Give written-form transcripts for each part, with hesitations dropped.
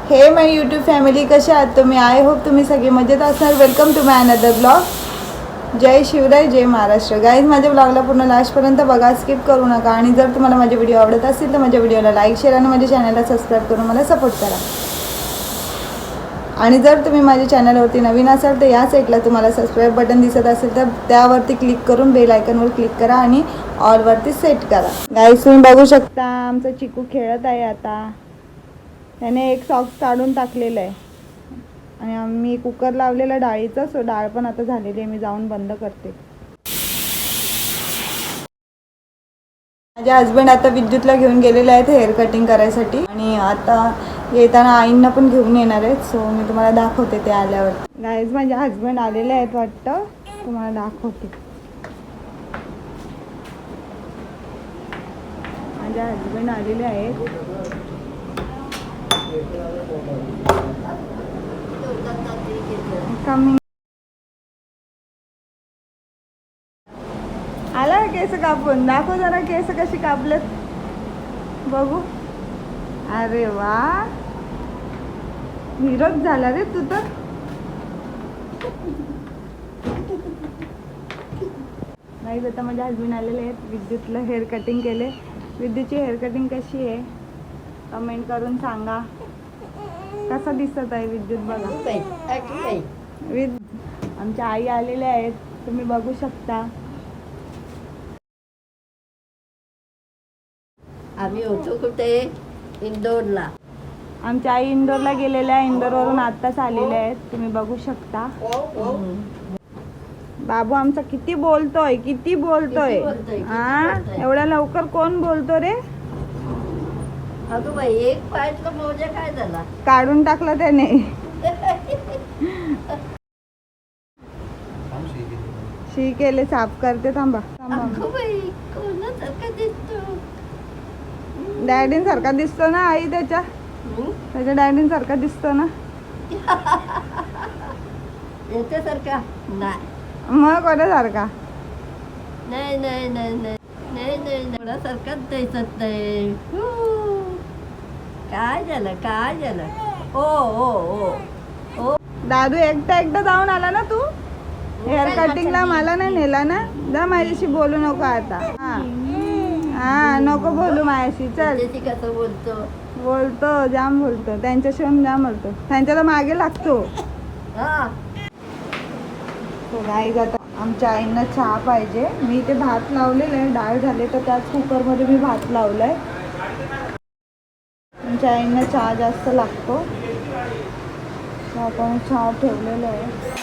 Hey my YouTube family, कसे आहात तुम्ही? आय होप तुम्ही सगळे मजेत असणार. Welcome to my another blog. जय शिवराय, जय महाराष्ट्र. गाईज, माझ्या ब्लॉगला पूर्ण लास्टपर्यंत बघा, स्किप करू नका. आणि जर तुम्हाला माझे व्हिडिओ आवडत असतील तर माझ्या व्हिडिओला लाईक, शेअर आणि माझ्या चॅनलला सबस्क्राईब करून मला सपोर्ट करा. आणि जर तुम्ही माझ्या चॅनलवरती नवीन असाल तर या साईडला तुम्हाला सबस्क्राईब बटन दिसत असेल तर त्यावरती क्लिक करून बेल आयकॉनवर क्लिक करा आणि ऑलवरती सेट करा. गाईज, तुम्ही बघू शकता आमचा चिकू खेळत आहे. आता त्याने एक सॉक्स काढून टाकलेलं आहे आणि आम्ही कुकर लावलेला डाळीचा, सो डाळ पण आता झालेली आहे. मी जाऊन बंद करते. माझे हस्बंड आता विद्युतला घेऊन गेलेले आहेत हेअर कटिंग करायसाठी आणि आता येताना आईंना पण घेऊन येणार आहेत. सो मी तुम्हाला दाखवते ते आल्यावर. गाईज, माझे हस्बंड आलेले आहेत वाटतं, तुम्हाला दाखवते. माझे हस्बंड आलेले आहेत. कमिंग. आला केस कापून दाखव जरा, केस कशी कापलेत बघू. अरे वा, हिरोच झाला रे तू तर. नाही, आता माझ्या हस्बंड आलेले आहेत. विद्युतला हेअर कटिंग केले. विद्युतची हेअर कटिंग कशी आहे कमेंट करून सांगा. कसा दिसत आहे विद्युत बघा. आमच्या आई आलेल्या आहेत, तुम्ही बघू शकता. आम्ही होतो कुठे? इंदोरला. आमच्या आई इंदोरला गेलेल्या आहे. इंदोरवरून आत्ताच आलेल्या आहेत, तुम्ही बघू शकता. बाबू आमचा किती बोलतोय, किती बोलतोय. हा, एवढ्या लवकर कोण बोलतो रे? अगं बाई, एक पायातला मोजा काय झाला? काढून टाकला त्याने. शी केले, साफ करते. थांबा. अगं बाई, कोणासारखा दिसतो? डॅडींसारखा दिसतो ना आई त्याच्या डॅडींसारखा दिसतो ना. याच्यासारखा नाही. मग कोणासारखा? नाही नाही नाही नाही नाही नाही, कोणासारखाच दिसत नाही. काय झालं, काय झालं? ओ ओ ओ ओ, दादू एकटा एकटा जाऊन आला ना तू हेअर कटिंगला? मला नाही नेला ना. जा, माझ्याशी बोलू नको आता. हा, नको बोलू माझ्याशी. चल. कसं बोलतो? बोलतो, जाम बोलतो. त्यांच्याशिवाय जाम बोलतो. त्यांच्याला मागे लागतो. हा. तो गाईज, आता आमच्या आईंना चहा पाहिजे. मी ते भात लावलेलं आहे, डाळ झाले तर त्याच कुकरमध्ये मी भात लावलाय. आमच्या आईंना चहा जास्त लागतो, तर आपण चहा ठेवलेला आहे.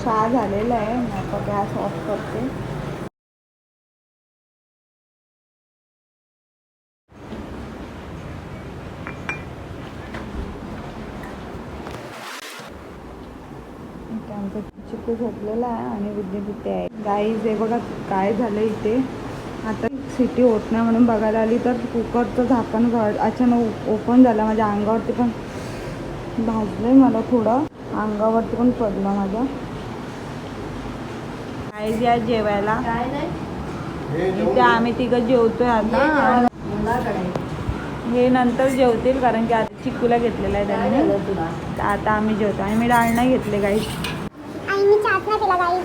चहा झालेला आहे. मी आता गॅस ऑफ करते. आमचा चिकू झोपलेला आहे आणि विद्युत इथे आहे. गाईज, हे बघा काय झालं इथे. आता सिटी होत नाही म्हणून बघायला आली तर कुकरचं झाकण अचानक ओपन झालं. माझ्या अंगावरती पण भाजलंय, मला थोडं अंगावरती पण पडलं माझ्या. गाईज, या जेवायला. काय नाही, इथे आम्ही तिघं जेवतोय आता. हे नंतर जेवतील कारण की आता चिकूला घेतलेला आहे त्यांनी. आता आम्ही जेवतो आणि मी डाळ नाही घेतले गाईज. आई मी चहाच नाही पिला गाईज.